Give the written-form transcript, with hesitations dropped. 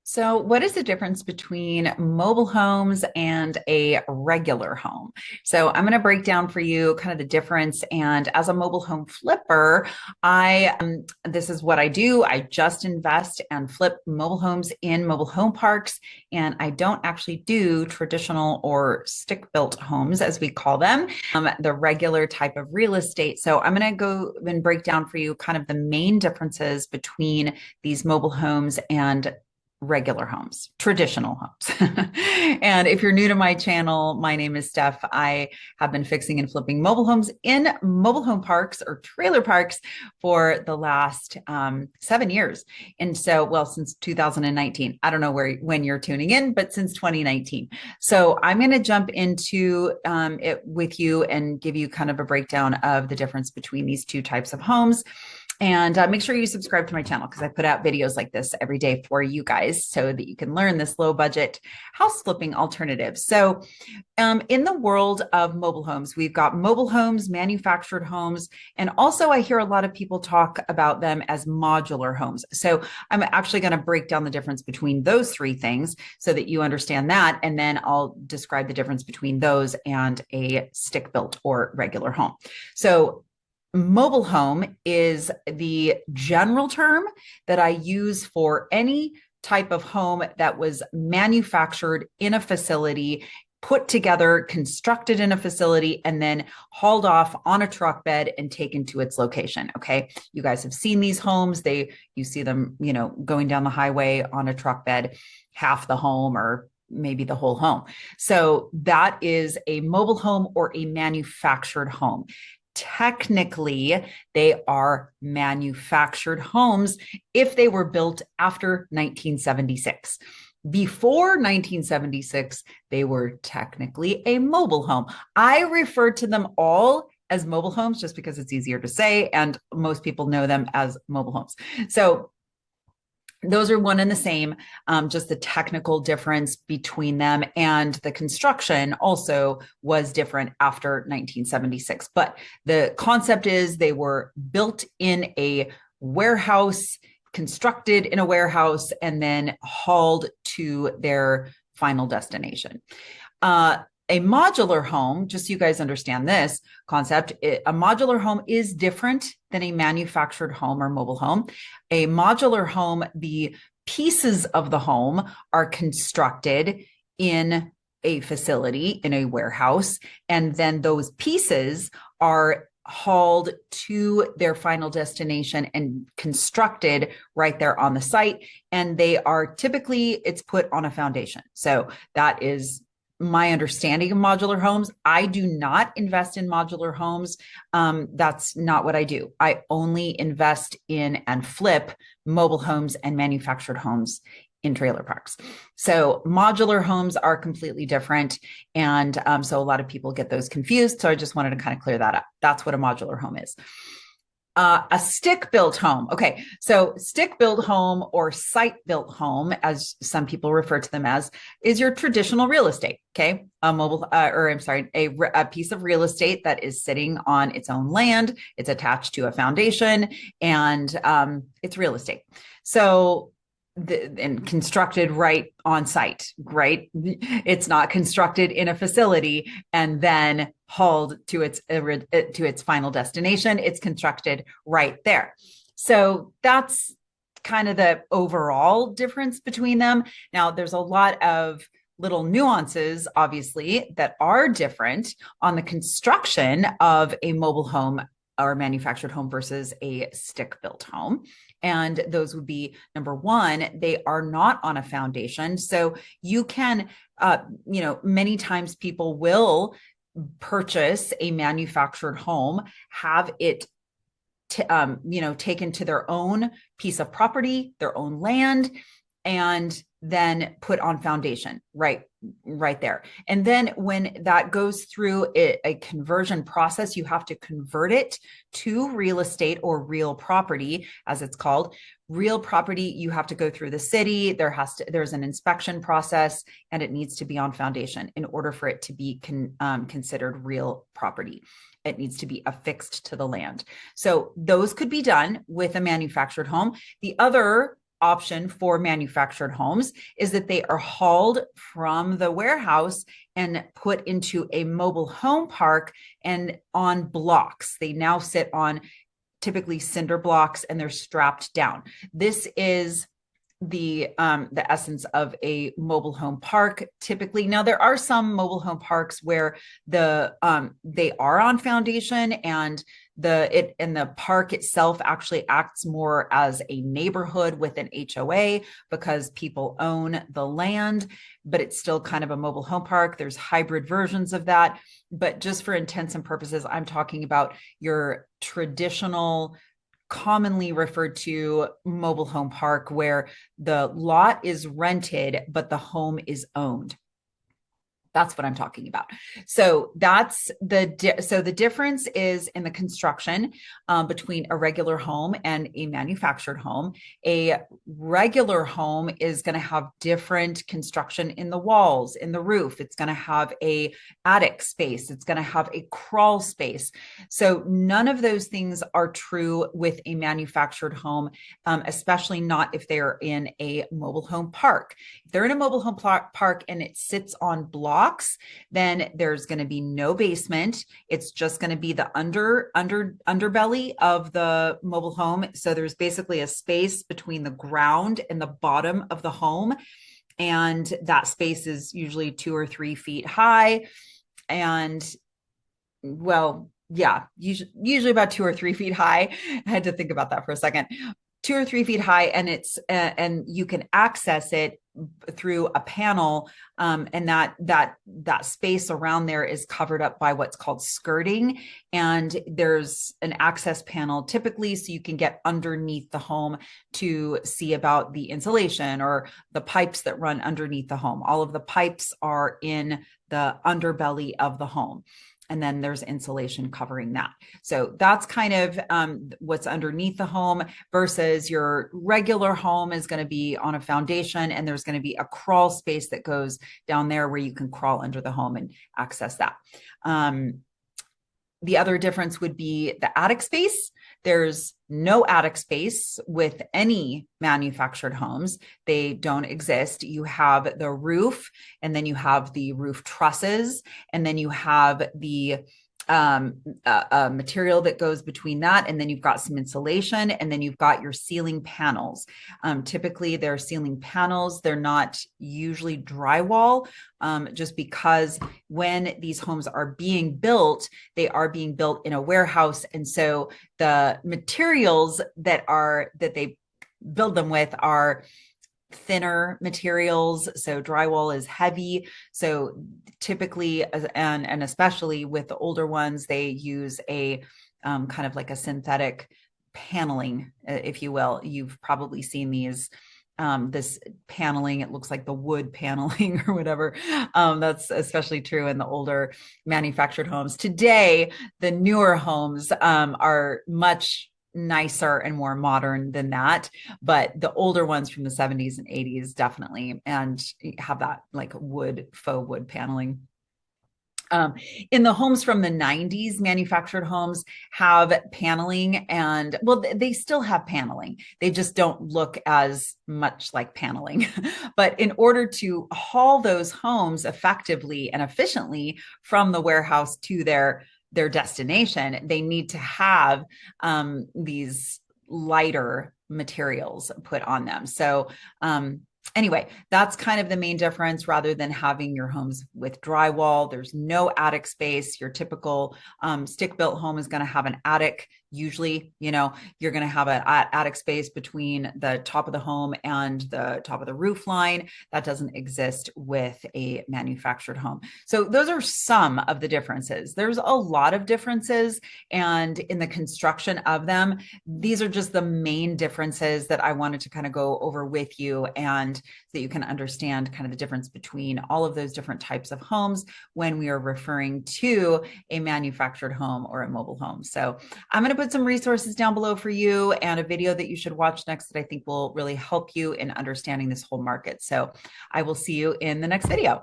So, what is the difference between mobile homes and a regular home? So, I'm going to break down for you kind of the difference. And as a mobile home flipper, this is what I do. I just invest and flip mobile homes in mobile home parks, and I don't actually do traditional or stick-built homes, as we call them, the regular type of real estate. So, I'm going to go and break down for you kind of the main differences between these mobile homes and regular homes, traditional homes. And if you're new to my channel, my name is Steph. I have been fixing and flipping mobile homes in mobile home parks or trailer parks for the last 7 years. And so, well, since 2019. I don't know when you're tuning in, but since 2019. So I'm going to jump into it with you and give you kind of a breakdown of the difference between these two types of homes. And make sure you subscribe to my channel because I put out videos like this every day for you guys so that you can learn this low budget house flipping alternative. So, in the world of mobile homes, we've got mobile homes, manufactured homes, and also I hear a lot of people talk about them as modular homes. So, I'm actually going to break down the difference between those three things so that you understand that. And then I'll describe the difference between those and a stick built or regular home. So, mobile home is the general term that I use for any type of home that was manufactured in a facility, put together, constructed in a facility, and then hauled off on a truck bed and taken to its location. Okay. You guys have seen these homes. You see them, going down the highway on a truck bed, half the home or maybe the whole home. So that is a mobile home or a manufactured home. Technically, they are manufactured homes if they were built after 1976. Before 1976, they were technically a mobile home. I refer to them all as mobile homes just because it's easier to say, and most people know them as mobile homes. So those are one and the same, just the technical difference between them, and the construction also was different after 1976. But the concept is they were built in a warehouse, constructed in a warehouse, and then hauled to their final destination. A modular home, just so you guys understand this concept, a modular home is different than a manufactured home or mobile home. A modular home, the pieces of the home are constructed in a facility, in a warehouse, and then those pieces are hauled to their final destination and constructed right there on the site. And they are typically, it's put on a foundation. So that is my understanding of modular homes. I do not invest in modular homes. That's not what I do. I only invest in and flip mobile homes and manufactured homes in trailer parks. So modular homes are completely different. And so a lot of people get those confused. So I just wanted to kind of clear that up. That's what a modular home is. A stick-built home. Okay, so stick-built home or site-built home, as some people refer to them as, is your traditional real estate. Okay, a piece of real estate that is sitting on its own land. It's attached to a foundation, and it's real estate. So and constructed right on site, right? It's not constructed in a facility and then hauled to its final destination. It's constructed right there. So that's kind of the overall difference between them. Now, there's a lot of little nuances, obviously, that are different on the construction of a mobile home or manufactured home versus a stick-built home. And those would be, number one, they are not on a foundation. So you can, many times people will purchase a manufactured home, have it taken to their own piece of property, their own land, and then put on foundation right there. And then when that goes through a conversion process, you have to convert it to real estate or real property, as it's called. Real property, you have to go through the city. There's an inspection process, and it needs to be on foundation in order for it to be considered real property. It needs to be affixed to the land. So those could be done with a manufactured home. The other option for manufactured homes is that they are hauled from the warehouse and put into a mobile home park and on blocks. They now sit on typically cinder blocks and they're strapped down. This is the essence of a mobile home park typically. Now there are some mobile home parks where they are on foundation and the park itself actually acts more as a neighborhood with an HOA because people own the land, but it's still kind of a mobile home park. There's hybrid versions of that, but just for intents and purposes, I'm talking about your traditional, commonly referred to mobile home park where the lot is rented, but the home is owned. That's what I'm talking about. So the difference is in the construction between a regular home and a manufactured home. A regular home is going to have different construction in the walls, in the roof. It's going to have a attic space. It's going to have a crawl space. So none of those things are true with a manufactured home, especially not if they're in a mobile home park. If they're in a mobile home park and it sits on blocks, then there's going to be no basement. It's just going to be the underbelly of the mobile home. So there's basically a space between the ground and the bottom of the home. And that space is usually 2 or 3 feet high. And well, yeah, usually about 2 or 3 feet high. I had to think about that for a second. 2 or 3 feet high, and it's and you can access it through a panel, and that space around there is covered up by what's called skirting, and there's an access panel typically so you can get underneath the home to see about the insulation or the pipes that run underneath the home. All of the pipes are in the underbelly of the home. And then there's insulation covering that. So that's kind of what's underneath the home versus your regular home is going to be on a foundation, and there's going to be a crawl space that goes down there where you can crawl under the home and access that. The other difference would be the attic space. There's no attic space with any manufactured homes. They don't exist. You have the roof, and then you have the roof trusses, and then you have the material that goes between that, and then you've got some insulation, and then you've got your ceiling panels. Typically they're ceiling panels. They're not usually drywall, just because when these homes are being built, they are being built in a warehouse, and so the materials that they build them with are thinner materials. So drywall is heavy. So typically, and especially with the older ones, they use a kind of like a synthetic paneling, if you will. You've probably seen these this paneling. It looks like the wood paneling or whatever. That's especially true in the older manufactured homes. Today, the newer homes are much nicer and more modern than that, but the older ones from the 70s and 80s definitely and have that like faux wood paneling. In the homes from the 90s, manufactured homes have paneling, and well, they still have paneling. They just don't look as much like paneling. But in order to haul those homes effectively and efficiently from the warehouse to their destination, they need to have these lighter materials put on them. So anyway, that's kind of the main difference. Rather than having your homes with drywall, there's no attic space. Your typical stick-built home is going to have an attic. Usually, you're going to have an attic space between the top of the home and the top of the roof line. That doesn't exist with a manufactured home. So those are some of the differences. There's a lot of differences, and in the construction of them, these are just the main differences that I wanted to kind of go over with you, and so that you can understand kind of the difference between all of those different types of homes when we are referring to a manufactured home or a mobile home. So I'm going to put some resources down below for you and a video that you should watch next that I think will really help you in understanding this whole market. So I will see you in the next video.